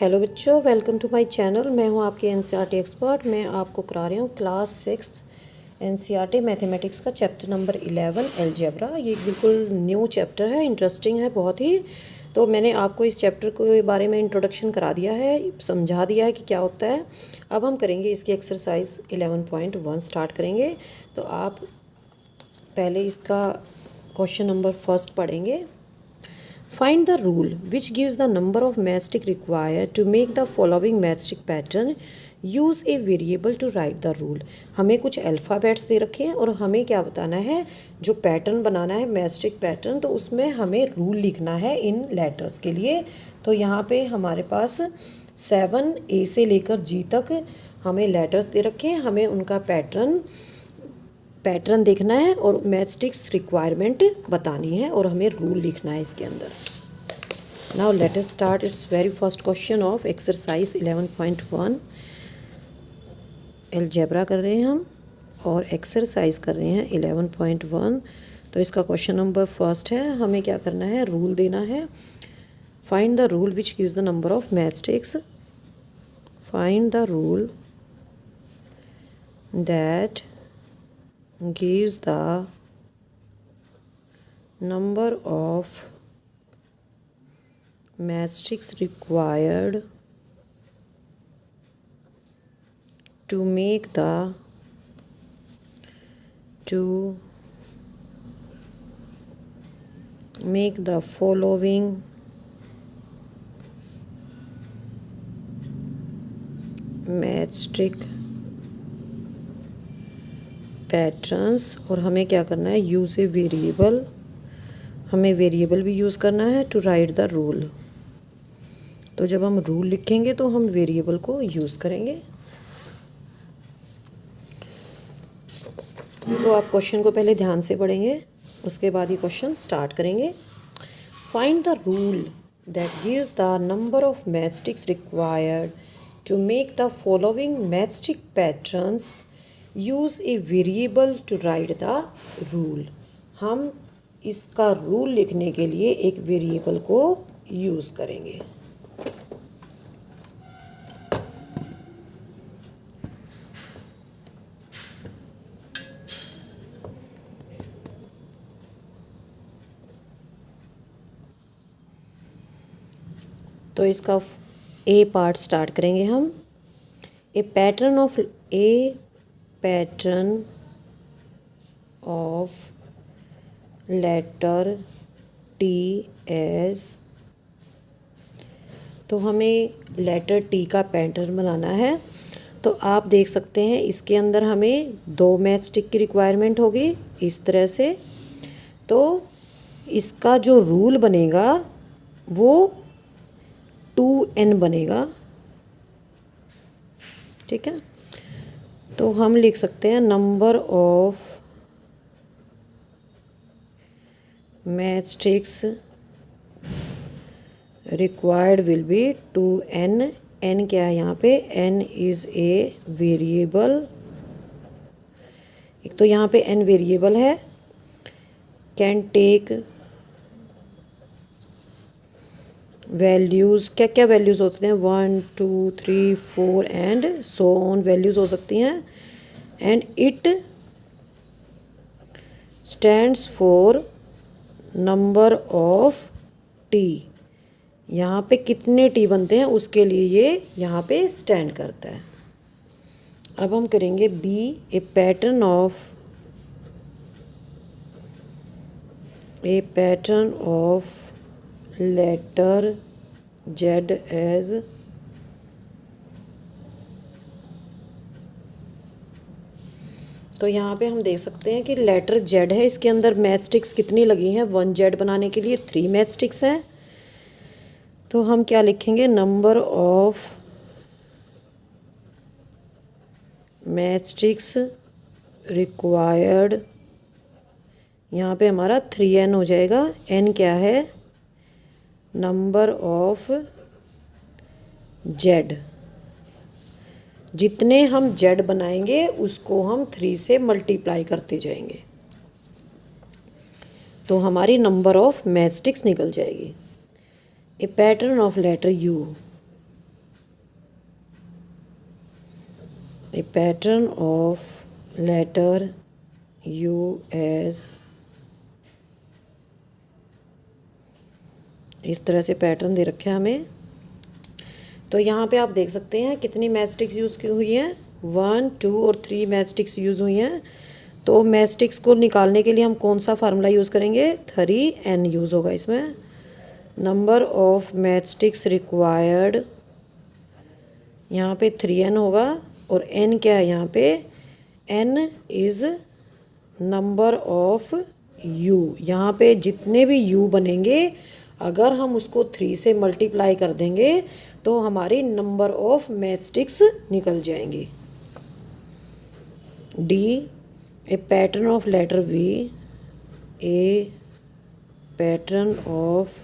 Hello बच्चों, welcome to my channel. मैं हूं आपकी एनसीईआरटी एक्सपर्ट। मैं आपको करा रही हूं क्लास 6 एनसीईआरटी मैथमेटिक्स का चैप्टर नंबर 11 अलजेब्रा। ये बिल्कुल न्यू चैप्टर है, इंटरेस्टिंग है बहुत ही। तो मैंने आपको इस चैप्टर के बारे में इंट्रोडक्शन करा दिया है, समझा दिया है कि क्या होता है। अब हम करेंगे इसकी एक्सरसाइज 11.1 स्टार्ट करेंगे। तो आप पहले इसका क्वेश्चन नंबर फर्स्ट पढ़ेंगे। Find the rule which gives the number of matchstick required to make the following matchstick pattern. Use a variable to write the rule. हमें कुछ अल्फ़ाबेट्स दे रखे हैं और हमें क्या बताना है, जो पैटर्न बनाना है मैचस्टिक पैटर्न, तो उसमें हमें रूल लिखना है इन लेटर्स के लिए। तो यहाँ पे हमारे पास 7 A से लेकर G तक हमें लेटर्स दे रखे हैं। हमें उनका पैटर्न देखना है और मैचस्टिक्स रिक्वायरमेंट बतानी है और हमें रूल लिखना है इसके अंदर। Now let us start it's very first question of exercise 11.1। Algebra कर रहे हैं हम और एक्सरसाइज कर रहे हैं 11.1। तो इसका क्वेश्चन नंबर फर्स्ट है, हमें क्या करना है, रूल देना है। Find the rule which gives the number of matchsticks. Find the rule that gives the number of matchsticks required to make the following matchstick patterns. और हमें क्या करना है, यूज़ ए वेरिएबल। हमें वेरिएबल भी यूज़ करना है टू राइट द रूल। तो जब हम रूल लिखेंगे तो हम वेरिएबल को यूज़ करेंगे। तो आप क्वेश्चन को पहले ध्यान से पढ़ेंगे, उसके बाद ही क्वेश्चन स्टार्ट करेंगे। Find the rule that gives the number of matchsticks required to make the following matchstick patterns. Use a variable to write the rule. हम इसका रूल लिखने के लिए एक वेरिएबल को यूज़ करेंगे। तो इसका ए पार्ट स्टार्ट करेंगे हम। A pattern of letter T as. तो हमें लेटर टी का पैटर्न बनाना है। तो आप देख सकते हैं इसके अंदर हमें 2 मैचस्टिक की रिक्वायरमेंट होगी इस तरह से। तो इसका जो रूल बनेगा वो 2n बनेगा, ठीक है। तो हम लिख सकते हैं number of matchsticks required will be 2n। n क्या है यहाँ पे, n इज़ ए वेरिएबल। एक तो यहाँ पे n वेरिएबल है। कैन टेक वैल्यूज़, क्या क्या वैल्यूज़ होते हैं, 1 2 3 4 एंड सो ऑन वैल्यूज़ हो सकती हैं। And it stands for number of T. यहाँ पे कितने टी बनते हैं उसके लिए ये यहाँ पे स्टैंड करता है। अब हम करेंगे B. A pattern of letter Z as. तो यहाँ पे हम देख सकते हैं कि लेटर जेड है, इसके अंदर मैचस्टिक्स कितनी लगी हैं, 1 जेड बनाने के लिए 3 मैचस्टिक्स हैं। तो हम क्या लिखेंगे, नंबर ऑफ मैचस्टिक्स रिक्वायर्ड। यहाँ पे हमारा 3n हो जाएगा। n क्या है, नंबर ऑफ जेड। जितने हम जेड बनाएंगे उसको हम 3 से मल्टीप्लाई करते जाएंगे तो हमारी नंबर ऑफ मैचस्टिक्स निकल जाएगी। A pattern of letter U. A pattern of letter U as, इस तरह से पैटर्न दे रखे हैं हमें। तो यहाँ पे आप देख सकते हैं कितनी मैच स्टिक्स यूज़ की हुई हैं, 1 2 और 3 मैच स्टिक्स यूज़ हुई हैं। तो मैच स्टिक्स को निकालने के लिए हम कौन सा फार्मूला यूज़ करेंगे, 3n यूज़ होगा इसमें। Number of match sticks required, यहाँ पे 3n होगा, और n क्या है यहाँ पे, n is number of u। यहाँ पे जितने भी u बनेंगे अगर हम उसको 3 से मल्टीप्लाई कर देंगे तो हमारी नंबर ऑफ मैच स्टिक्स निकल जाएंगी। D, a pattern of letter V, a pattern of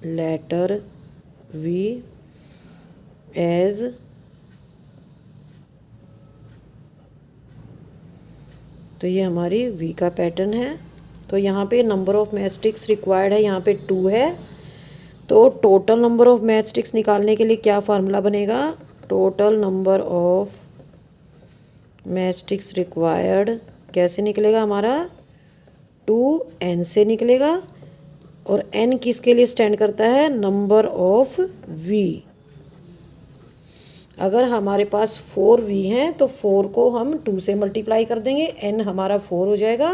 letter V as तो ये हमारी वी का पैटर्न है। तो यहाँ पे number of match sticks required है, यहाँ पे 2 है। तो total number of match sticks निकालने के लिए क्या फार्मूला बनेगा, total number of match sticks required कैसे निकलेगा हमारा, 2n से निकलेगा। और n किसके लिए स्टैंड करता है, नंबर ऑफ v। अगर हमारे पास 4v हैं तो 4 को हम 2 से मल्टीप्लाई कर देंगे, n हमारा 4 हो जाएगा।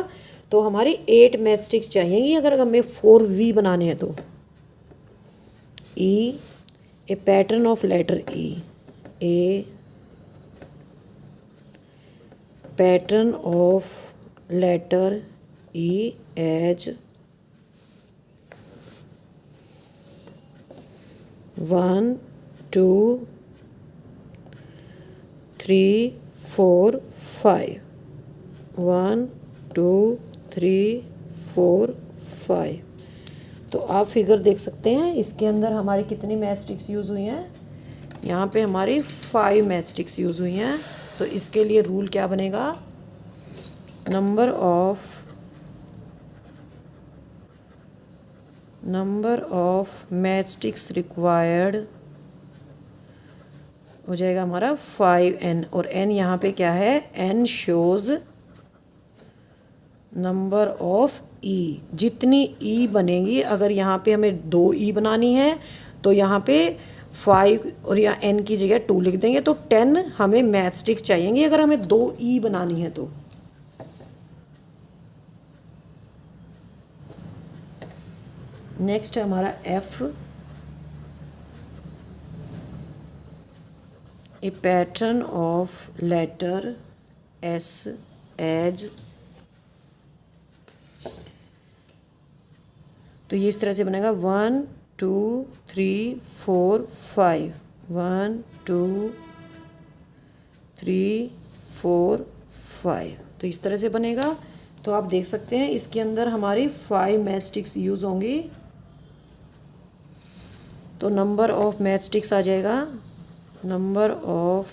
तो हमारी 8 मैच स्टिक्स चाहिएगी अगर हमें 4v बनाने हैं तो। E, a pattern of letter E, a pattern of letter E as 1 2 3 4 5, 1 2 3 4 5। तो आप फिगर देख सकते हैं इसके अंदर हमारी कितनी मैच स्टिक्स यूज़ हुई हैं, यहाँ पे हमारी 5 मैच स्टिक्स यूज़ हुई हैं। तो इसके लिए रूल क्या बनेगा, number of match sticks required हो जाएगा हमारा 5n, और n यहाँ पे क्या है, n shows number of e। जितनी e बनेगी, अगर यहाँ पे हमें 2 e बनानी है तो यहाँ पे 5 और या n की जगह 2 लिख देंगे, तो 10 हमें मैच स्टिक चाहिएंगी अगर हमें 2 e बनानी है तो। नेक्स्ट है हमारा f, a pattern of letter s as, तो ये इस तरह से बनेगा 1 2 3 4 5, 1 2 3 4 5। तो इस तरह से बनेगा। तो आप देख सकते हैं इसके अंदर हमारी 5 मैच स्टिक्स यूज़ होंगी। तो नंबर ऑफ मैच स्टिक्स आ जाएगा, नंबर ऑफ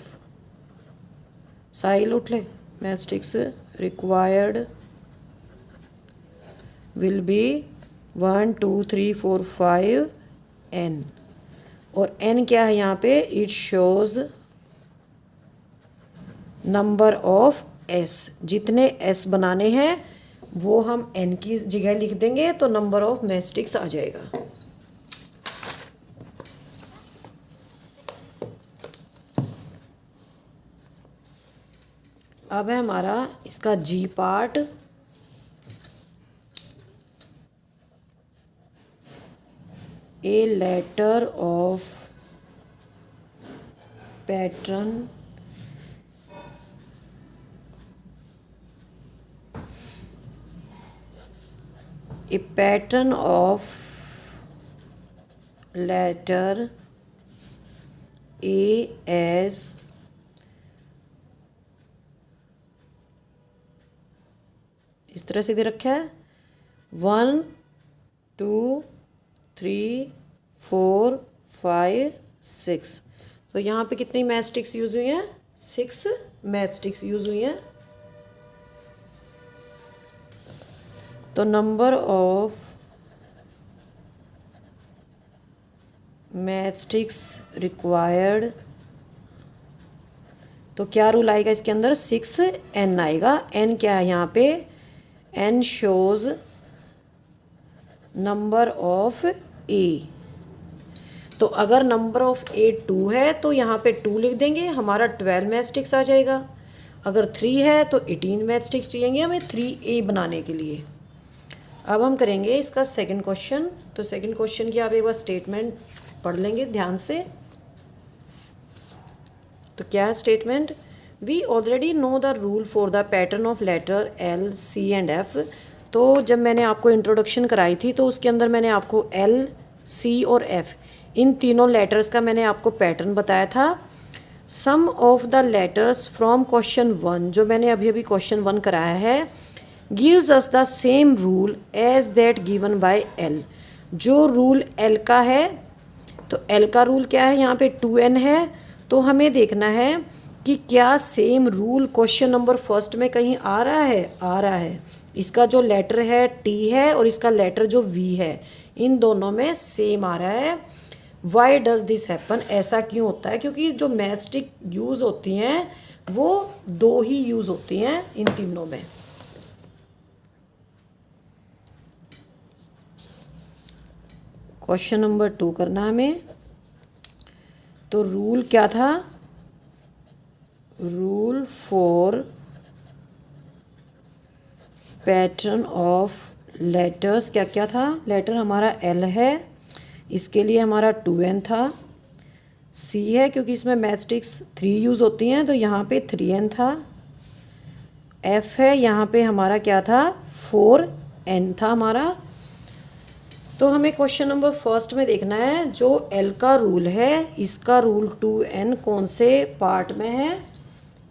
साइल उठ ले match sticks required will B 1 2 3 4 5 n। और n क्या है यहाँ पे, it shows number of s। जितने s बनाने हैं वो हम n की जगह लिख देंगे तो नंबर ऑफ मैच स्टिक्स आ जाएगा। अब है हमारा इसका G part, a letter of pattern a pattern of letter A as इस तरह से दे रखा है 1 2 3 4 5 6। तो यहाँ पे कितनी मैच स्टिक्स यूज़ हुई हैं, 6 मैच स्टिक्स यूज़ हुई हैं। तो number of match sticks required तो क्या रूल आएगा इसके अंदर, 6n आएगा। n क्या है यहाँ पे, n शोज नंबर ऑफ ए। तो अगर नंबर ऑफ ए 2 है तो यहाँ पे 2 लिख देंगे, हमारा 12 मैच स्टिक्स आ जाएगा। अगर 3 है तो 18 मैच स्टिक्स चाहिए हमें 3A बनाने के लिए। अब हम करेंगे इसका सेकंड क्वेश्चन। तो सेकंड क्वेश्चन की आप एक बार स्टेटमेंट पढ़ लेंगे ध्यान से। तो क्या है statement, we already know the rule for the pattern of letter L, C and F। तो जब मैंने आपको इंट्रोडक्शन कराई थी तो उसके अंदर मैंने आपको L, C और F इन तीनों लेटर्स का मैंने आपको पैटर्न बताया था। Sum of the letters from question 1, जो मैंने अभी अभी क्वेश्चन 1 कराया है, gives us the same rule as that given by L। जो रूल L का है, तो L का रूल क्या है, यहाँ पे 2n है। तो हमें देखना है कि क्या same rule question number first में कहीं आ रहा है, आ रहा है। इसका जो लेटर है T है और इसका लेटर जो V है, इन दोनों में सेम आ रहा है। वाई डज दिस हैपन, ऐसा क्यों होता है, क्योंकि जो मैचस्टिक यूज़ होती हैं वो 2 ही यूज़ होती हैं इन तीनों में। क्वेश्चन नंबर 2 करना हमें। तो रूल क्या था, rule for pattern of letters क्या क्या था, लेटर हमारा L है, इसके लिए हमारा 2n था। C है क्योंकि इसमें मैचस्टिक्स 3 यूज़ होती हैं तो यहाँ पे 3n था। F है, यहाँ पे हमारा क्या था, 4n था हमारा। तो हमें क्वेश्चन नंबर फर्स्ट में देखना है जो L का रूल है, इसका रूल 2n कौन से पार्ट में है।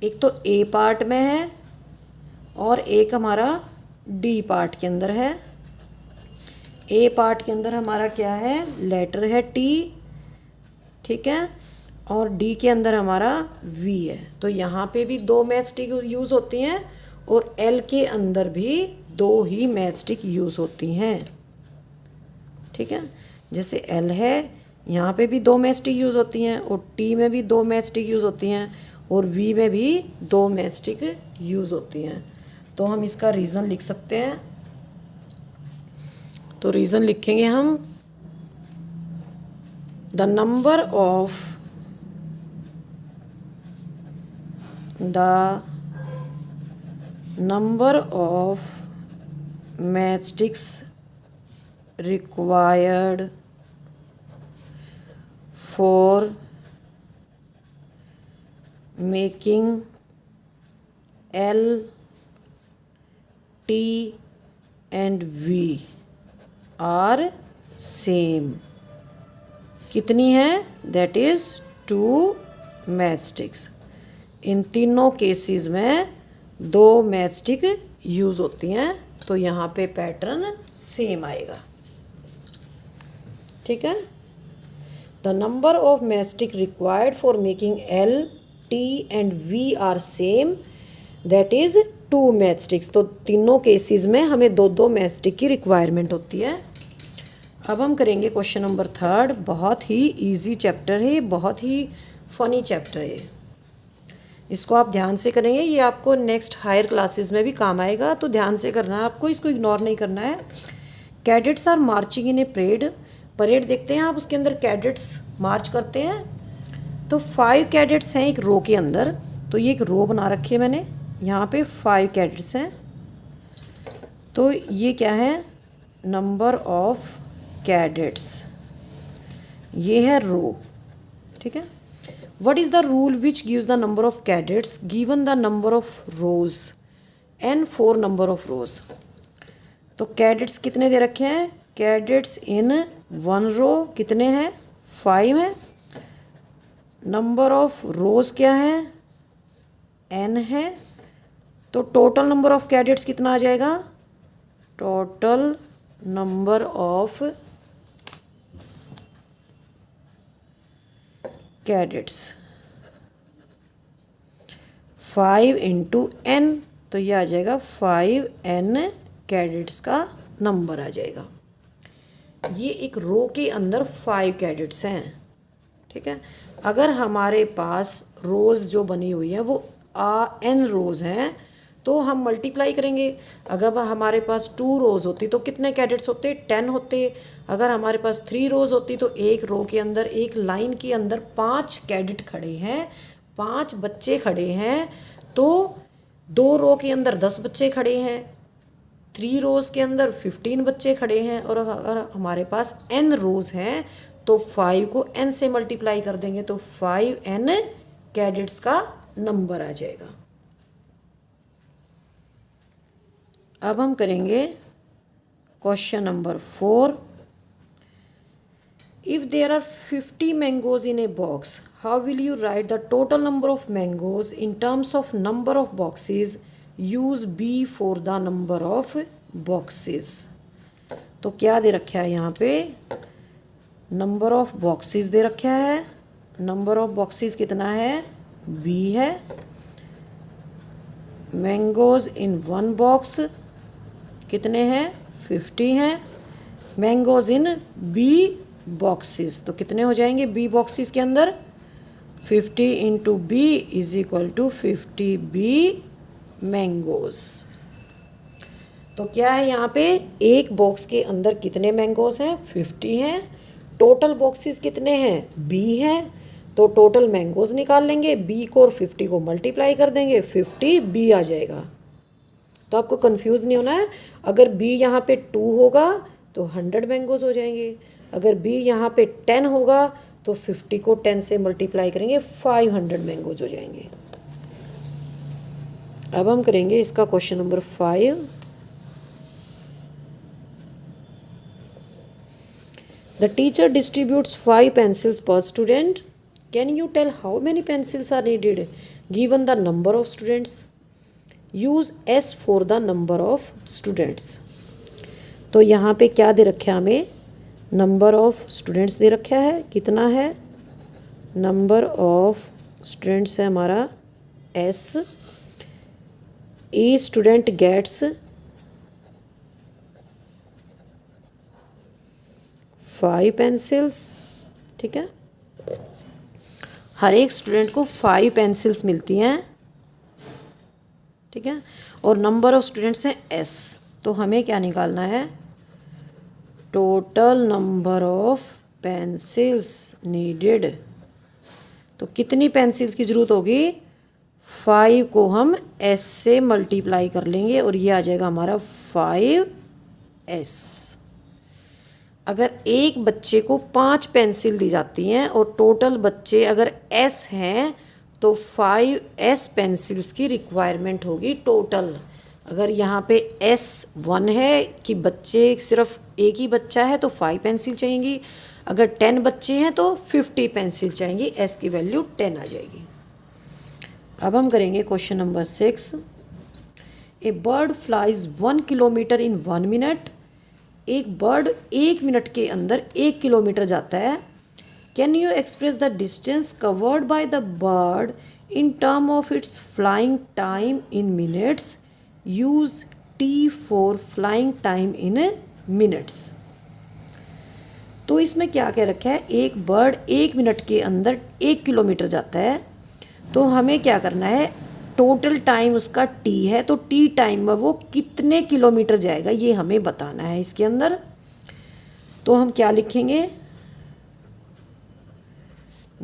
एक तो A पार्ट में है और एक हमारा D पार्ट के अंदर है। A पार्ट के अंदर हमारा क्या है, लेटर है T, ठीक है, और D के अंदर हमारा V है। तो यहाँ पे भी 2 मैचस्टिक यूज़ होती हैं और L के अंदर भी 2 ही मैचस्टिक यूज़ होती हैं, ठीक है। जैसे L है, यहाँ पे भी 2 मैचस्टिक यूज़ होती हैं और T में भी 2 मैचस्टिक यूज़ होती हैं और V में भी 2 मैचस्टिक यूज़ होती हैं। तो हम इसका रीज़न लिख सकते हैं। तो रीज़न लिखेंगे हम, the number of matchsticks required for making L, T and V are same. कितनी है, दैट इज़ 2 मैचस्टिक्स। इन तीनों केसेस में 2 मैचस्टिक यूज़ होती हैं तो यहाँ पे पैटर्न सेम आएगा, ठीक है। The number of matchstick required for making L, T and V are same, that is 2 matchsticks. तो तीनों केसेस में हमें 2-2 मैचस्टिक की रिक्वायरमेंट होती है। अब हम करेंगे क्वेश्चन नंबर 3। बहुत ही इजी चैप्टर है, बहुत ही फ़नी चैप्टर है। इसको आप ध्यान से करेंगे, ये आपको नेक्स्ट हायर क्लासेस में भी काम आएगा, तो ध्यान से करना है आपको, इसको इग्नोर नहीं करना है। Cadets are marching in a parade. Parade देखते हैं आप, उसके अंदर कैडेट्स मार्च करते हैं। तो 5 कैडेट्स हैं एक रो के अंदर। तो ये एक रो बना रखी है मैंने, यहाँ पे 5 कैडेट्स हैं। तो ये क्या है, नंबर ऑफ कैडेट्स, ये है रो, ठीक है। What is the rule which gives the number of cadets given the number of rose and 4 number of रोज। तो कैडेट्स कितने दे रखे हैं, कैडेट्स इन 1 रो कितने हैं, 5 हैं। नंबर ऑफ रोज क्या है, n है। तो टोटल नंबर ऑफ कैडेट्स कितना आ जाएगा, total number of cadets 5 into n, तो ये आ जाएगा 5n कैडेट्स का नंबर आ जाएगा। ये एक रो के अंदर 5 कैडेट्स हैं, ठीक है। अगर हमारे पास रोज़ जो बनी हुई है वो n रोज़ हैं तो हम मल्टीप्लाई करेंगे। अगर हमारे पास 2 रोज़ होती तो कितने कैडेट्स होते, 10 होते। अगर हमारे पास 3 रोज़ होती तो एक रो के अंदर, एक लाइन के अंदर 5 कैडेट खड़े हैं, 5 बच्चे खड़े हैं, तो 2 रो के अंदर 10 बच्चे खड़े हैं, 3 रोज़ के अंदर 15 बच्चे खड़े हैं। और अगर हमारे पास n रोज़ हैं तो 5 को n से मल्टीप्लाई कर देंगे तो 5n कैडेट्स का नंबर आ जाएगा। अब हम करेंगे question number 4। If there are 50 mangoes in a box, how will you write the total number of mangoes in terms of number of boxes, use B for the number of boxes. तो क्या दे रखा है यहाँ पे, number of boxes दे रखा है। Number of boxes कितना है, बी है। मैंगोज इन वन बॉक्स कितने हैं, 50 हैं। मैंगोज इन बी बॉक्सेस तो कितने हो जाएंगे बी बॉक्सेस के अंदर, 50 into B is equal to 50 B mangoes. तो क्या है यहाँ पे, एक बॉक्स के अंदर कितने मैंगोज हैं, 50 हैं। टोटल बॉक्सेस कितने हैं, बी हैं, तो टोटल मैंगोज निकाल लेंगे, बी को और 50 को मल्टीप्लाई कर देंगे, 50 बी आ जाएगा। तो आपको कंफ्यूज नहीं होना है। अगर बी यहाँ पे 2 होगा तो 100 मैंगोज हो जाएंगे, अगर बी यहाँ पे 10 होगा तो 50 को 10 से मल्टीप्लाई करेंगे, 500 मैंगोज हो जाएंगे। अब हम करेंगे इसका question number 5। The teacher distributes 5 pencils per student, can you tell how many pencils are needed given the number of students, use S for the number of students. तो यहाँ पे क्या दे रखा है हमें, नंबर ऑफ स्टूडेंट्स दे रखा है, कितना है, नंबर ऑफ स्टूडेंट्स है हमारा S. Each student gets 5 pencils, ठीक है। हर एक स्टूडेंट को 5 पेंसिल्स मिलती हैं, ठीक है। और नंबर ऑफ स्टूडेंट्स हैं एस, तो हमें क्या निकालना है, total number of pencils needed. तो कितनी पेंसिल्स की ज़रूरत होगी, 5 को हम एस से मल्टीप्लाई कर लेंगे और ये आ जाएगा हमारा 5s। अगर एक बच्चे को 5 पेंसिल दी जाती हैं और टोटल बच्चे अगर s हैं तो 5s पेंसिल्स की रिक्वायरमेंट होगी टोटल। अगर यहाँ पे S1 है कि बच्चे सिर्फ एक ही बच्चा है तो 5 पेंसिल चाहिएगी, अगर 10 बच्चे हैं तो 50 पेंसिल चाहिएगी, S की वैल्यू 10 आ जाएगी। अब हम करेंगे क्वेश्चन नंबर 6। ए बर्ड फ्लाइज 1 किलोमीटर इन 1 मिनट, एक बर्ड 1 मिनट के अंदर 1 किलोमीटर जाता है। Can you express the distance covered by the bird in term of its flying time in minutes, use T for flying time in minutes. तो इसमें क्या कह रखा है, एक बर्ड 1 मिनट के अंदर 1 किलोमीटर जाता है, तो हमें क्या करना है, टोटल टाइम उसका टी है, तो टी टाइम में वो कितने किलोमीटर जाएगा ये हमें बताना है इसके अंदर। तो हम क्या लिखेंगे,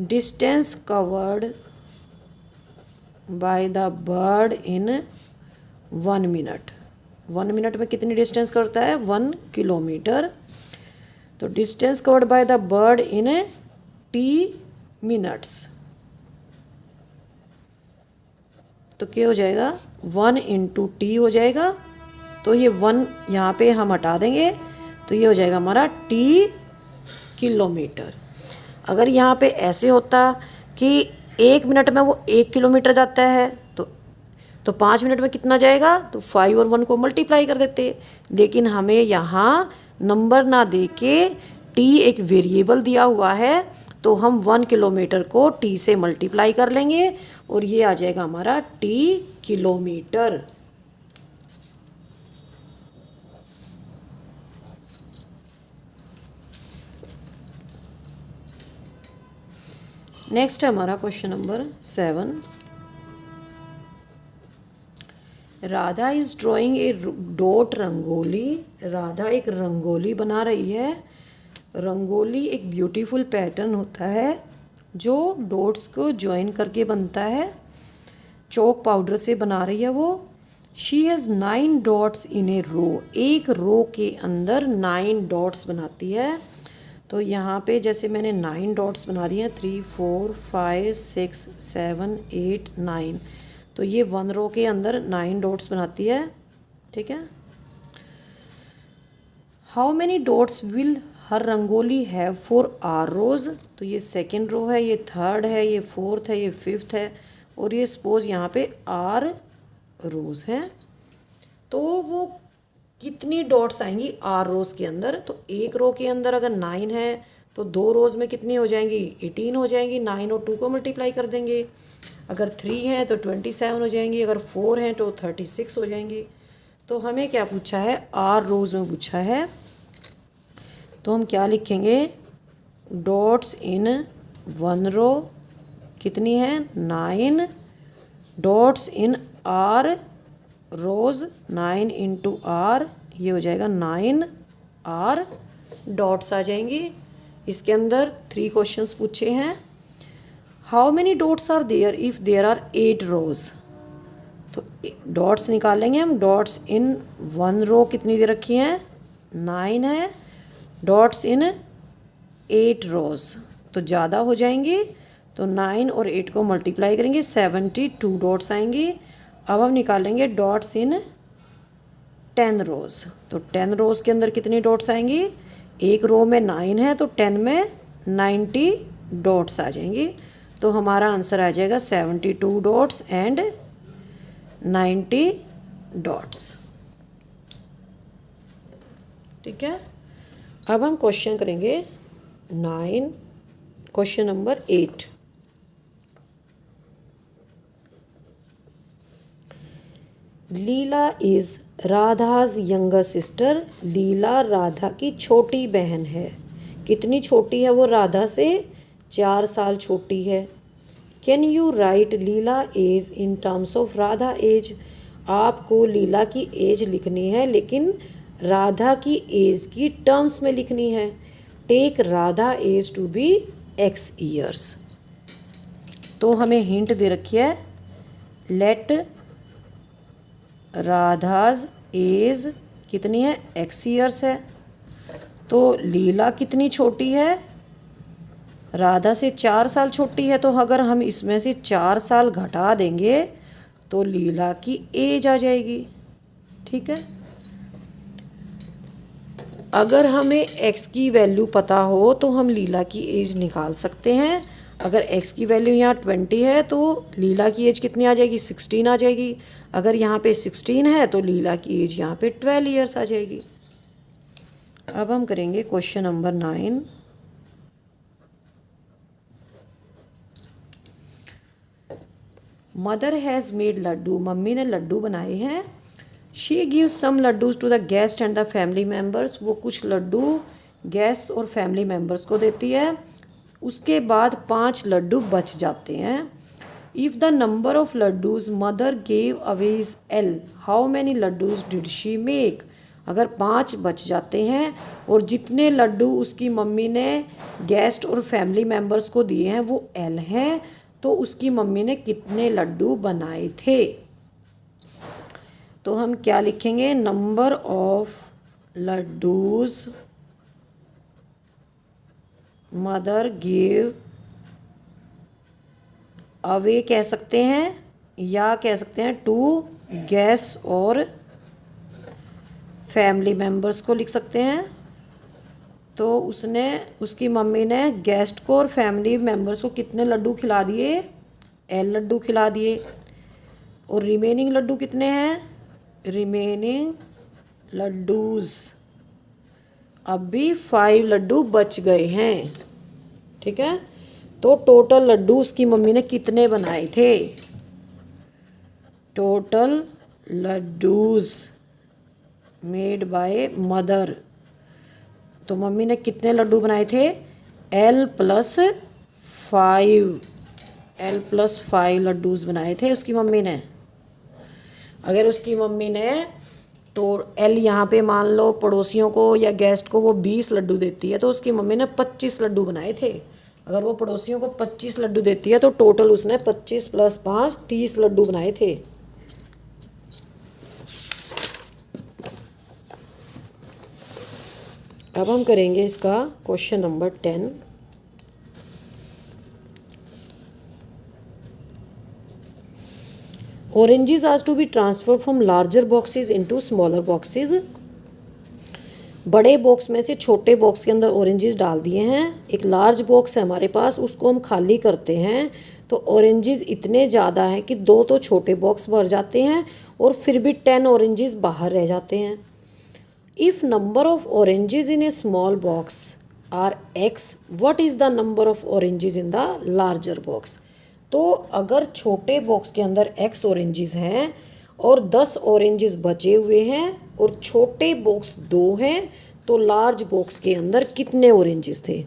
distance covered by the bird in 1 minute. 1 minute में कितनी डिस्टेंस करता है, 1 किलोमीटर। तो distance covered by the bird in T minutes, तो क्या हो जाएगा, 1 इंटू टी हो जाएगा। तो ये 1 यहाँ पे हम हटा देंगे तो ये हो जाएगा हमारा टी किलोमीटर। अगर यहाँ पे ऐसे होता कि 1 मिनट में वो 1 किलोमीटर जाता है तो 5 मिनट में कितना जाएगा, तो 5 और 1 को मल्टीप्लाई कर देते। लेकिन हमें यहाँ नंबर ना दे के टी एक वेरिएबल दिया हुआ है, तो हम 1 किलोमीटर को टी से मल्टीप्लाई कर लेंगे और ये आ जाएगा हमारा टी किलोमीटर। नेक्स्ट है हमारा question number 7। Radha is drawing A dot rangoli. Radha एक रंगोली बना रही है। रंगोली एक ब्यूटीफुल पैटर्न होता है जो डॉट्स को ज्वाइन करके बनता है। चौक पाउडर से बना रही है वो। शी हैज़ 9 डॉट्स इन ए रो। एक रो के अंदर 9 डॉट्स बनाती है। तो यहाँ पे जैसे मैंने 9 डॉट्स बना दिए हैं, 3 4 5 6 7 8 9। तो ये 1 रो के अंदर 9 डॉट्स बनाती है। ठीक है। How many dots will her rangoli have for r rows. तो ये सेकेंड रो है, ये थर्ड है, ये फोर्थ है, ये फिफ्थ है, और ये सपोज यहाँ पे आर रोज़ हैं। तो वो कितनी डॉट्स आएंगी आर रोज़ के अंदर। तो एक रो के अंदर अगर 9 है तो 2 रोज़ में कितनी हो जाएंगी, 18 हो जाएंगी। 9 और 2 को मल्टीप्लाई कर देंगे। अगर 3 है तो 27 हो जाएंगी। अगर 4 हैं तो 36 हो जाएंगी। तो हमें क्या पूछा है, आर रोज़ में पूछा है। तो हम क्या लिखेंगे, डॉट्स इन 1 रो कितनी है, 9 dots in R rows, 9 into R, ये हो जाएगा 9 आर डॉट्स आ जाएंगी। इसके अंदर 3 क्वेश्चंस पूछे हैं। How many dots are there if there are 8 rows. तो डॉट्स निकालेंगे हम। डॉट्स इन 1 रो कितनी दे रखी हैं, 9 है। डॉट्स इन 8 रोज़ तो ज़्यादा हो जाएंगी। तो 9 और 8 को मल्टीप्लाई करेंगे, 72 डॉट्स आएंगी। अब हम निकालेंगे डॉट्स इन 10 रोज़। तो 10 रोज़ के अंदर कितनी डॉट्स आएंगी, एक रो में 9 है तो 10 में 90 डॉट्स आ जाएंगी। तो हमारा आंसर आ जाएगा 72 डॉट्स एंड 90 डॉट्स। ठीक है। अब हम क्वेश्चन करेंगे 9, question number 8। Leela is Radha's younger sister. Leela Radha की छोटी बहन है। कितनी छोटी है वो राधा से, 4 साल छोटी है। Can you write Leela age in terms of Radha age. आपको लीला की एज लिखनी है लेकिन राधा की एज की टर्म्स में लिखनी है। Take Radha age to be x years. तो हमें हिंट दे रखी है, लेट राधाज एज कितनी है, x ईयर्स है। तो लीला कितनी छोटी है, राधा से 4 साल छोटी है। तो अगर हम इसमें से 4 साल घटा देंगे तो लीला की एज आ जाएगी। ठीक है। अगर हमें x की वैल्यू पता हो तो हम लीला की एज निकाल सकते हैं। अगर x की वैल्यू यहाँ 20 है तो लीला की एज कितनी आ जाएगी, 16 आ जाएगी। अगर यहाँ पे 16 है तो लीला की एज यहाँ पे 12 ईयर्स आ जाएगी। अब हम करेंगे question number 9। Mother has made laddoo. Mummy ने लड्डू बनाए हैं। She gives some laddoos to the guest and the family members. वो कुछ लड्डू गेस्ट और फैमिली मेम्बर्स को देती है। उसके बाद 5 लड्डू बच जाते हैं। If the number of laddoos mother gave away is L, how many laddoos did she make. अगर 5 बच जाते हैं और जितने लड्डू उसकी मम्मी ने गेस्ट और फैमिली मेम्बर्स को दिए हैं वो एल हैं, तो उसकी मम्मी ने कितने लड्डू बनाए थे। तो हम क्या लिखेंगे, number of laddoos mother give away कह सकते हैं, या कह सकते हैं टू गेस्ट और फैमिली मेम्बर्स को लिख सकते हैं। तो उसकी मम्मी ने गेस्ट को और फैमिली मेम्बर्स को कितने लड्डू खिला दिए, एल लड्डू खिला दिए। और रिमेनिंग लड्डू कितने हैं, रिमेनिंग लड्डूज़ अब भी 5 लड्डू बच गए हैं। ठीक है। तो टोटल लड्डू उसकी मम्मी ने कितने बनाए थे, टोटल लड्डूज़ मेड बाय मदर। तो मम्मी ने कितने लड्डू बनाए थे, L + 5 लड्डूस बनाए थे उसकी मम्मी ने। अगर उसकी मम्मी ने तो एल यहाँ पे मान लो पड़ोसियों को या गेस्ट को वो 20 लड्डू देती है, तो उसकी मम्मी ने 25 लड्डू बनाए थे। अगर वो पड़ोसियों को 25 लड्डू देती है तो टोटल उसने 25 + 5 30 लड्डू बनाए थे। अब हम करेंगे इसका question number 10। Oranges are to be transferred from larger boxes into smaller boxes। बड़े बॉक्स में से छोटे बॉक्स के अंदर ऑरेंजेस डाल दिए हैं। एक लार्ज बॉक्स है हमारे पास, उसको हम खाली करते हैं तो ऑरेंजेस इतने ज़्यादा हैं कि 2 तो छोटे बॉक्स भर जाते हैं और फिर भी 10 ऑरेंजेस बाहर रह जाते हैं। If number of oranges in a small box are x, what is the number of oranges in the larger box. तो अगर छोटे बॉक्स के अंदर x ऑरेंजेस हैं और 10 ऑरेंजेस बचे हुए हैं और छोटे बॉक्स 2 हैं, तो लार्ज बॉक्स के अंदर कितने ऑरेंजेस थे।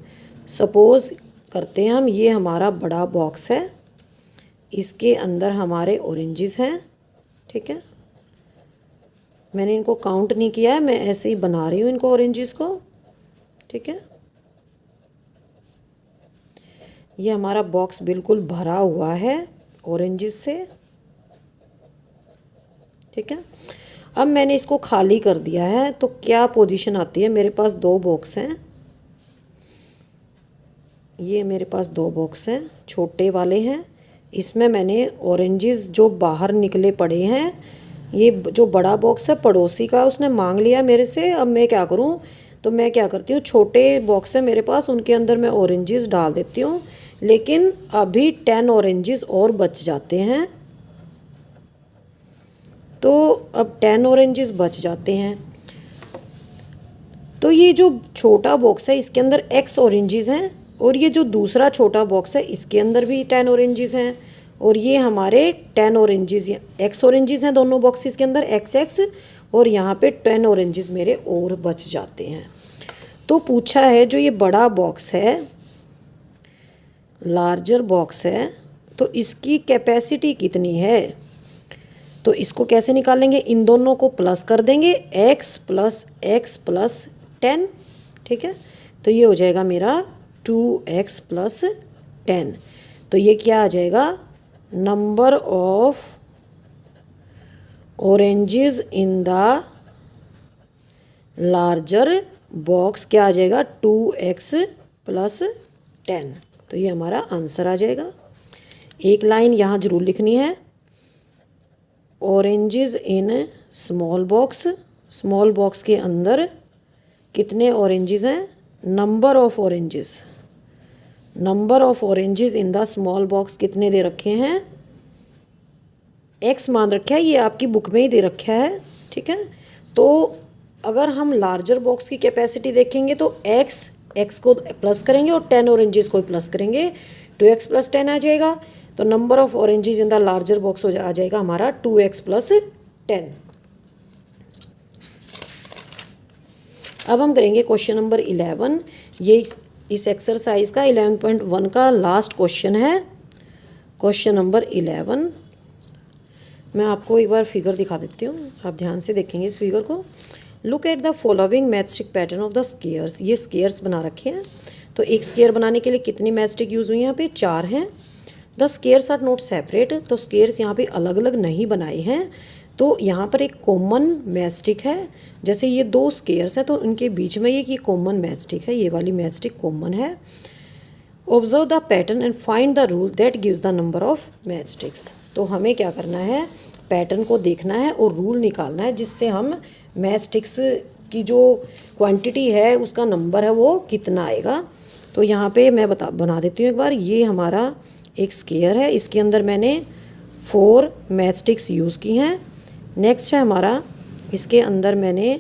सपोज़ करते हैं हम, ये हमारा बड़ा बॉक्स है, इसके अंदर हमारे ऑरेंजेस हैं। ठीक है, मैंने इनको काउंट नहीं किया है, मैं ऐसे ही बना रही हूँ इनको ऑरेंजेस को। ठीक है, ये हमारा बॉक्स बिल्कुल भरा हुआ है ऑरेंजेस से। ठीक है, अब मैंने इसको खाली कर दिया है तो क्या पोजीशन आती है। मेरे पास 2 बॉक्स हैं, ये मेरे पास 2 बॉक्स हैं, छोटे वाले हैं। इसमें मैंने ऑरेंजेस जो बाहर निकले पड़े हैं, ये जो बड़ा बॉक्स है पड़ोसी का, उसने मांग लिया मेरे से। अब मैं क्या करूं, तो मैं क्या करती हूँ, छोटे बॉक्स है मेरे पास, उनके अंदर मैं ऑरेंजेस डाल देती हूँ। लेकिन अभी 10 ऑरेंजेस और बच जाते हैं, तो अब 10 ऑरेंजेस बच जाते हैं। तो ये जो छोटा बॉक्स है इसके अंदर x ऑरेंजेस हैं और ये जो दूसरा छोटा बॉक्स है इसके अंदर भी 10 ऑरेंजेस हैं और ये हमारे 10 ऑरेंजेस x ऑरेंजेस हैं दोनों बॉक्सेस के अंदर x और यहाँ पे 10 ऑरेंजेस मेरे और बच जाते हैं। तो पूछा है जो ये बड़ा बॉक्स है, लार्जर बॉक्स है, तो इसकी कैपेसिटी कितनी है। तो इसको कैसे निकालेंगे, इन दोनों को प्लस कर देंगे, x + x + 10। ठीक है, तो ये हो जाएगा मेरा 2x + 10। तो ये क्या आ जाएगा, number of oranges in the larger box क्या आ जाएगा, 2x + 10। तो ये हमारा आंसर आ जाएगा। एक लाइन यहाँ जरूर लिखनी है, oranges in small box, small box के अंदर कितने ऑरेंजेस हैं, number of oranges, number of oranges in the small box कितने दे रखे हैं, x मान रखा है, ये आपकी बुक में ही दे रखा है। ठीक है, तो अगर हम लार्जर बॉक्स की कैपेसिटी देखेंगे तो x को प्लस करेंगे और 10 ऑरेंजेस को प्लस करेंगे, 2x + 10 आ जाएगा। तो number of oranges in the larger box आ जाएगा हमारा 2x + 10। अब हम करेंगे क्वेश्चन नंबर 11। ये इस एक्सरसाइज का 11.1 का लास्ट क्वेश्चन है, क्वेश्चन नंबर 11। मैं आपको एक बार फिगर दिखा देती हूँ, आप ध्यान से देखेंगे इस फिगर को। Look at the following matchstick pattern of the squares. ये स्केयर्स बना रखे हैं, तो एक स्केयर बनाने के लिए कितनी मैचस्टिक यूज़ हुई है, यहाँ पे 4 हैं। The squares are not separate, तो स्केयर्स यहाँ पे अलग अलग नहीं बनाए हैं। तो यहाँ पर एक कॉमन मैचस्टिक है, जैसे ये 2 स्केयर्स हैं तो उनके बीच में ये कॉमन मैचस्टिक है, ये वाली मैचस्टिक कॉमन है। Observe the pattern and find the rule that gives the number of matchsticks. तो हमें क्या करना है, पैटर्न को देखना है और रूल निकालना है जिससे हम मैचस्टिक्स की जो क्वांटिटी है उसका नंबर है वो कितना आएगा। तो यहाँ पे मैं बना देती हूँ एक बार। ये हमारा एक स्केयर है, इसके अंदर मैंने 4 मैचस्टिक्स यूज़ की हैं। नेक्स्ट है हमारा, इसके अंदर मैंने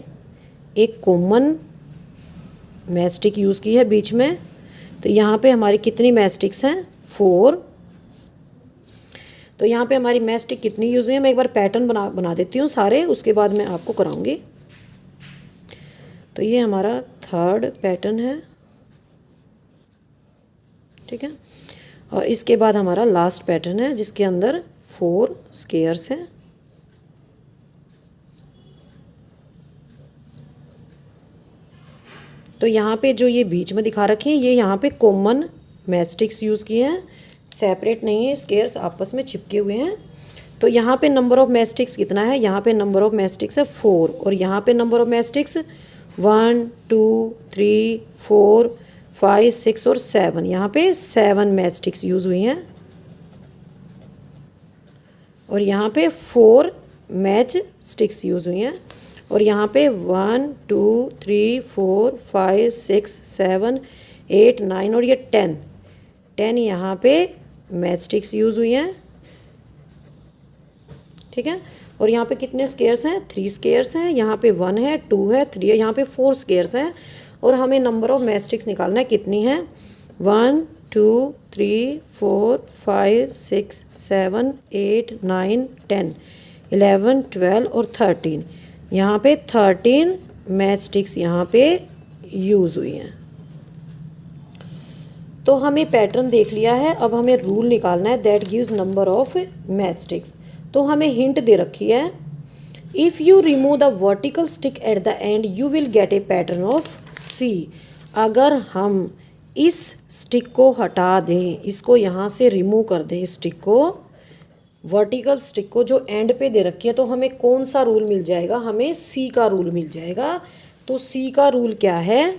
एक कॉमन मैचस्टिक यूज़ की है बीच में। तो यहाँ पे हमारी कितनी मैचस्टिक्स हैं, 4। तो यहाँ पे हमारी मैचस्टिक कितनी यूज़ हुई है, मैं एक बार पैटर्न बना देती हूँ सारे, उसके बाद मैं आपको कराऊंगी। तो ये हमारा 3rd पैटर्न है। ठीक है, और इसके बाद हमारा लास्ट पैटर्न है जिसके अंदर 4 स्क्वायर्स हैं। तो यहाँ पे जो ये बीच में दिखा रखे हैं ये यहाँ पे कॉमन मैच स्टिक्स यूज़ किए हैं, सेपरेट नहीं है, स्क्वायर्स आपस में चिपके हुए हैं। तो यहाँ पे नंबर ऑफ मैच स्टिक्स कितना है, यहाँ पे नंबर ऑफ मैच स्टिक्स है 4 और यहाँ पे नंबर ऑफ मैच स्टिक्स 1 2 3 4 5 6 और 7। यहाँ पे 7 मैच स्टिक्स यूज़ हुई हैं और यहाँ पे 4 मैच स्टिक्स यूज़ हुई हैं और यहाँ पे 1 2 3 4 5 6 7 8 9 और ये 10 यहाँ पे मैच स्टिक्स यूज़ हुई हैं। ठीक है, और यहाँ पे कितने स्क्वायर्स हैं, 3 स्क्वायर्स हैं। यहाँ पे 1 है, 2 है, 3 है, यहाँ पे 4 स्क्वायर्स हैं और हमें नंबर ऑफ मैच स्टिक्स निकालना है कितनी है, 1 2 3 4 5 6 7 8 9 10 11 12 और 13। यहाँ पे 13 मैच स्टिक्स यहाँ पे यूज़ हुई हैं। तो हमें पैटर्न देख लिया है, अब हमें रूल निकालना है that gives number of match sticks. तो हमें हिंट दे रखी है, if you remove the vertical stick at the end you will get a pattern of C. अगर हम इस स्टिक को हटा दें, इसको यहाँ से रिमूव कर दें, इस स्टिक को, वर्टिकल स्टिक को जो एंड पे दे रखी है, तो हमें कौन सा रूल मिल जाएगा, हमें सी का रूल मिल जाएगा। तो सी का रूल क्या है,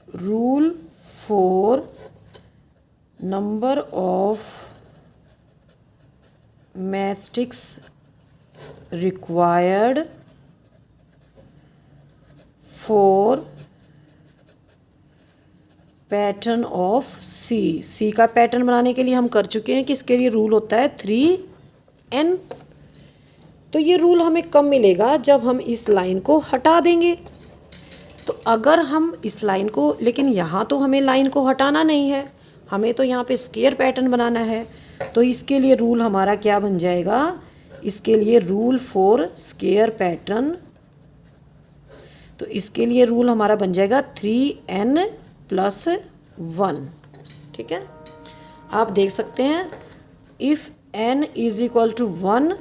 rule for number of match sticks required for pattern of C. C का पैटर्न बनाने के लिए हम कर चुके हैं कि इसके लिए रूल होता है 3n। तो ये रूल हमें कब मिलेगा, जब हम इस लाइन को हटा देंगे। तो अगर हम इस लाइन को, लेकिन यहाँ तो हमें लाइन को हटाना नहीं है, हमें तो यहाँ पे स्क्वायर पैटर्न बनाना है। तो इसके लिए रूल हमारा क्या बन जाएगा, इसके लिए रूल फॉर स्क्वायर पैटर्न, तो इसके लिए रूल हमारा बन जाएगा 3n+1। ठीक है, आप देख सकते हैं if n is equal to 1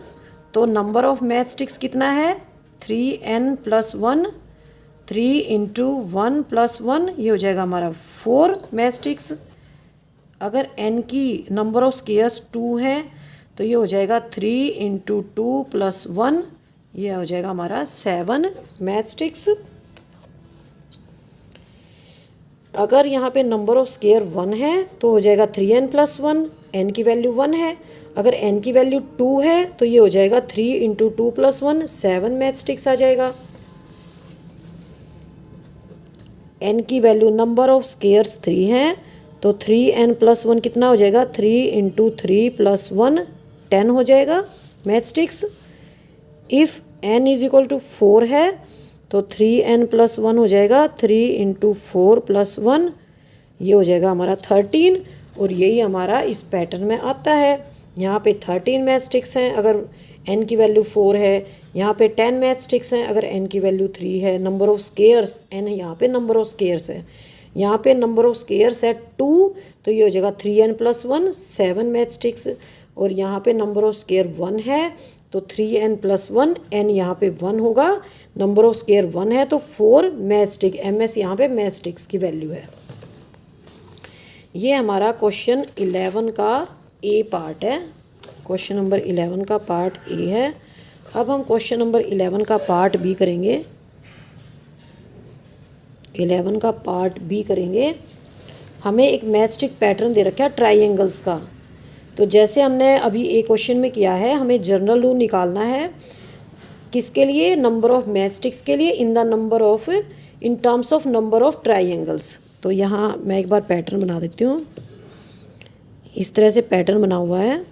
तो नंबर ऑफ मैच स्टिक्स कितना है, 3n+1, 3 × 1 + 1 ये हो जाएगा हमारा 4 मैच स्टिक्स। अगर n की नंबर ऑफ स्क्वायर्स 2 है तो ये हो जाएगा 3 × 2 + 1, ये हो जाएगा हमारा 7 मैच स्टिक्स। अगर यहाँ पे नंबर ऑफ स्क्वायर 1 है तो हो जाएगा 3n+1, n की वैल्यू 1 है। अगर n की वैल्यू 2 है तो ये हो जाएगा 3 × 2 + 1, 7 मैच स्टिक्स आ जाएगा। n की वैल्यू नंबर ऑफ स्क्वायर्स 3 है तो 3n+1 कितना हो जाएगा, 3 × 3 + 1 10 हो जाएगा match sticks. If n is equal to 4 है तो 3n+1 हो जाएगा 3 × 4 + 1, ये हो जाएगा हमारा 13 और यही हमारा इस पैटर्न में आता है। यहाँ पे 13 मैच स्टिक्स हैं अगर n की वैल्यू 4 है, यहाँ पे 10 मैच स्टिक्स हैं अगर n की वैल्यू 3 है। नंबर ऑफ स्क्वायर्स n, यहाँ पे नंबर ऑफ स्क्वायर्स है, यहाँ पे नंबर ऑफ स्क्वायर्स है 2 तो ये हो जाएगा 3n+1, 7 मैच स्टिक्स। और यहाँ पे नंबर ऑफ स्क्वायर 1 है तो 3n+1, n यहाँ पे 1 होगा, नंबर ऑफ स्क्वायर 1 है तो 4 मैच स्टिक, ms यहाँ पे मैच स्टिक्स की वैल्यू है। ये हमारा क्वेश्चन 11 का ए पार्ट है, क्वेश्चन नंबर 11 का पार्ट ए है। अब हम क्वेश्चन नंबर 11 का पार्ट बी करेंगे, 11 का पार्ट बी करेंगे। हमें एक मैच स्टिक पैटर्न दे रखा है ट्राइंगल्स का। तो जैसे हमने अभी एक क्वेश्चन में किया है, हमें जनरल रूल निकालना है किसके लिए, नंबर ऑफ मैच स्टिक्स के लिए in the number of, in terms of number of triangles. तो यहाँ मैं एक बार पैटर्न बना देती हूँ, इस तरह से पैटर्न बना हुआ है।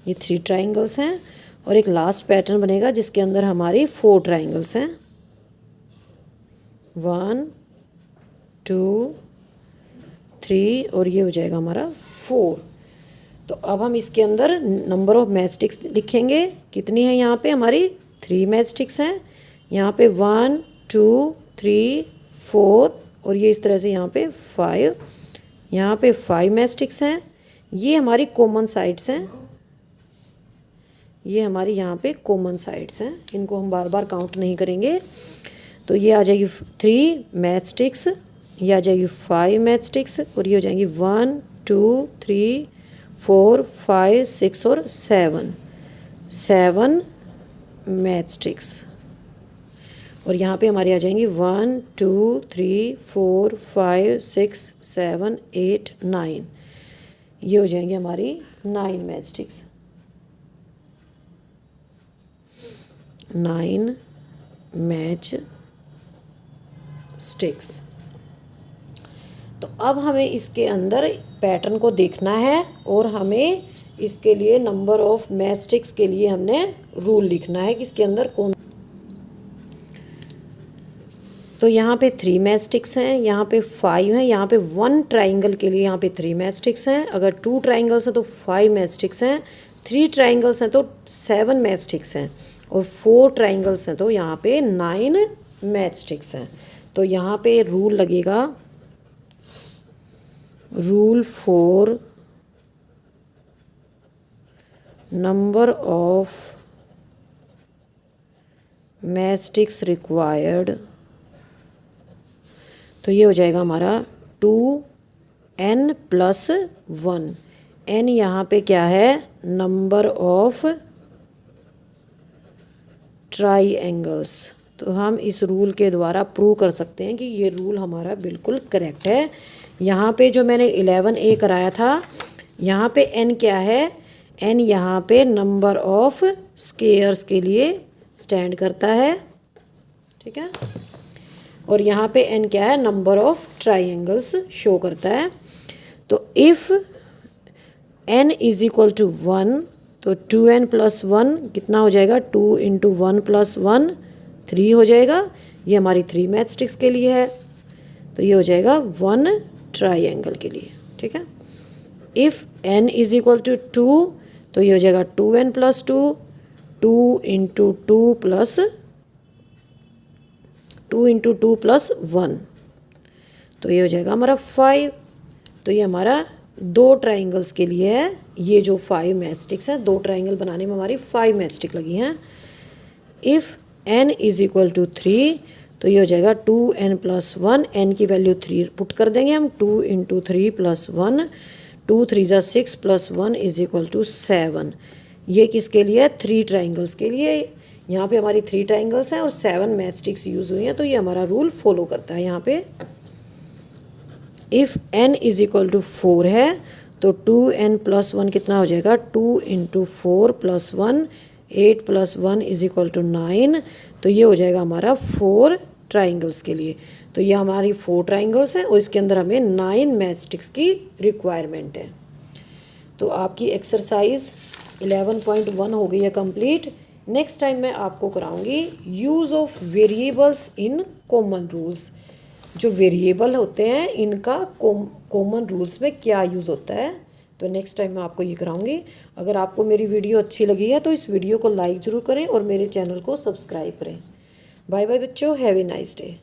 ये 3 ट्राइंगल्स हैं और एक लास्ट पैटर्न बनेगा जिसके अंदर हमारी 4 ट्राइंगल्स हैं, 1 2 3 और ये हो जाएगा हमारा 4। तो अब हम इसके अंदर नंबर ऑफ मैच स्टिक्स लिखेंगे। कितनी है यहाँ पे हमारी 3 मैच स्टिक्स हैं। यहाँ पे 1 2 3 4 और ये इस तरह से यहाँ पे 5। यहाँ पे 5 मैच स्टिक्स हैं। ये हमारी कॉमन साइड्स हैं, ये हमारी यहाँ पे कॉमन साइड्स हैं, इनको हम बार बार काउंट नहीं करेंगे। तो ये आ जाएगी 3 मैच स्टिक्स, ये आ जाएगी 5 मैच स्टिक्स और ये हो जाएंगी 1 2 3 4 5 6 और 7 मैच स्टिक्स। और यहाँ पे हमारी आ जाएंगी 1 2 3 4 5 6 7 8 9। ये हो जाएंगी हमारी 9 मैच स्टिक्स, 9 मैच स्टिक्स। तो अब हमें इसके अंदर पैटर्न को देखना है और हमें इसके लिए नंबर ऑफ मैच स्टिक्स के लिए हमने रूल लिखना है कि इसके अंदर कौन। तो यहाँ पे 3 मैच स्टिक्स हैं, यहाँ पे 5 हैं, यहाँ पे 1 ट्राइंगल के लिए यहाँ पे 3 मैच स्टिक्स हैं। अगर 2 ट्राइंगल्स हैं तो 5 मैच स्टिक्स हैं, 3 ट्राइंगल्स हैं तो 7 मैच स्टिक्स हैं और 4 ट्राइंगल्स हैं तो यहाँ पे 9 मैच स्टिक्स हैं। तो यहाँ पे रूल लगेगा, rule for number of match sticks required. तो ये हो जाएगा हमारा 2n + 1। n यहाँ पे क्या है, नंबर ऑफ ट्राइएंगल्स। तो हम इस रूल के द्वारा प्रूव कर सकते हैं कि ये रूल हमारा बिल्कुल करेक्ट है। यहाँ पे जो मैंने 11a कराया था, यहाँ पे n क्या है, n यहाँ पे नंबर ऑफ स्क्वायर्स के लिए स्टैंड करता है, ठीक है। और यहाँ पे n क्या है, नंबर ऑफ ट्राइएंगल्स शो करता है। तो इफ़ n = 1 तो 2n + 1 कितना हो जाएगा, 2 × 1 + 1 3 हो जाएगा। ये हमारी 3 मैच स्टिक्स के लिए है, तो ये हो जाएगा 1 ट्राइएंगल के लिए, ठीक है। इफ़ n = 2 तो ये हो जाएगा 2n + 2, 2 × 2 + 1, तो ये हो जाएगा हमारा 5। तो ये हमारा 2 ट्राइंगल्स के लिए है। ये जो 5 मैच स्टिक्स हैं, 2 ट्राइंगल बनाने में हमारी 5 मैच स्टिक लगी हैं। इफ़ n = 3 तो ये हो जाएगा 2n + 1, n की वैल्यू 3 पुट कर देंगे हम, 2 × 3 + 1, 2 3 = 6 + 1 = 7। ये किसके लिए, 3 ट्राइंगल्स के लिए। यहाँ पे हमारी 3 ट्राइंगल्स हैं और 7 मैच स्टिक्स यूज़ हुई हैं, तो ये हमारा रूल फॉलो करता है यहाँ पे। इफ़ n = 4 है तो 2n + 1 कितना हो जाएगा, 2 × 4 + 1, 8 + 1 = 9। तो ये हो जाएगा हमारा 4 ट्राइंगल्स के लिए। तो ये हमारी 4 ट्राइंगल्स हैं और इसके अंदर हमें 9 मैच स्टिक्स की रिक्वायरमेंट है। तो आपकी एक्सरसाइज 11.1 हो गई है कंप्लीट। नेक्स्ट टाइम मैं आपको कराऊंगी use of variables in common rules. जो वेरिएबल होते हैं इनका कॉमन रूल्स में क्या यूज़ होता है, तो नेक्स्ट टाइम मैं आपको ये कराऊंगी। अगर आपको मेरी वीडियो अच्छी लगी है तो इस वीडियो को लाइक ज़रूर करें और मेरे चैनल को सब्सक्राइब करें। बाय बाय बच्चों, हैव ए नाइस डे।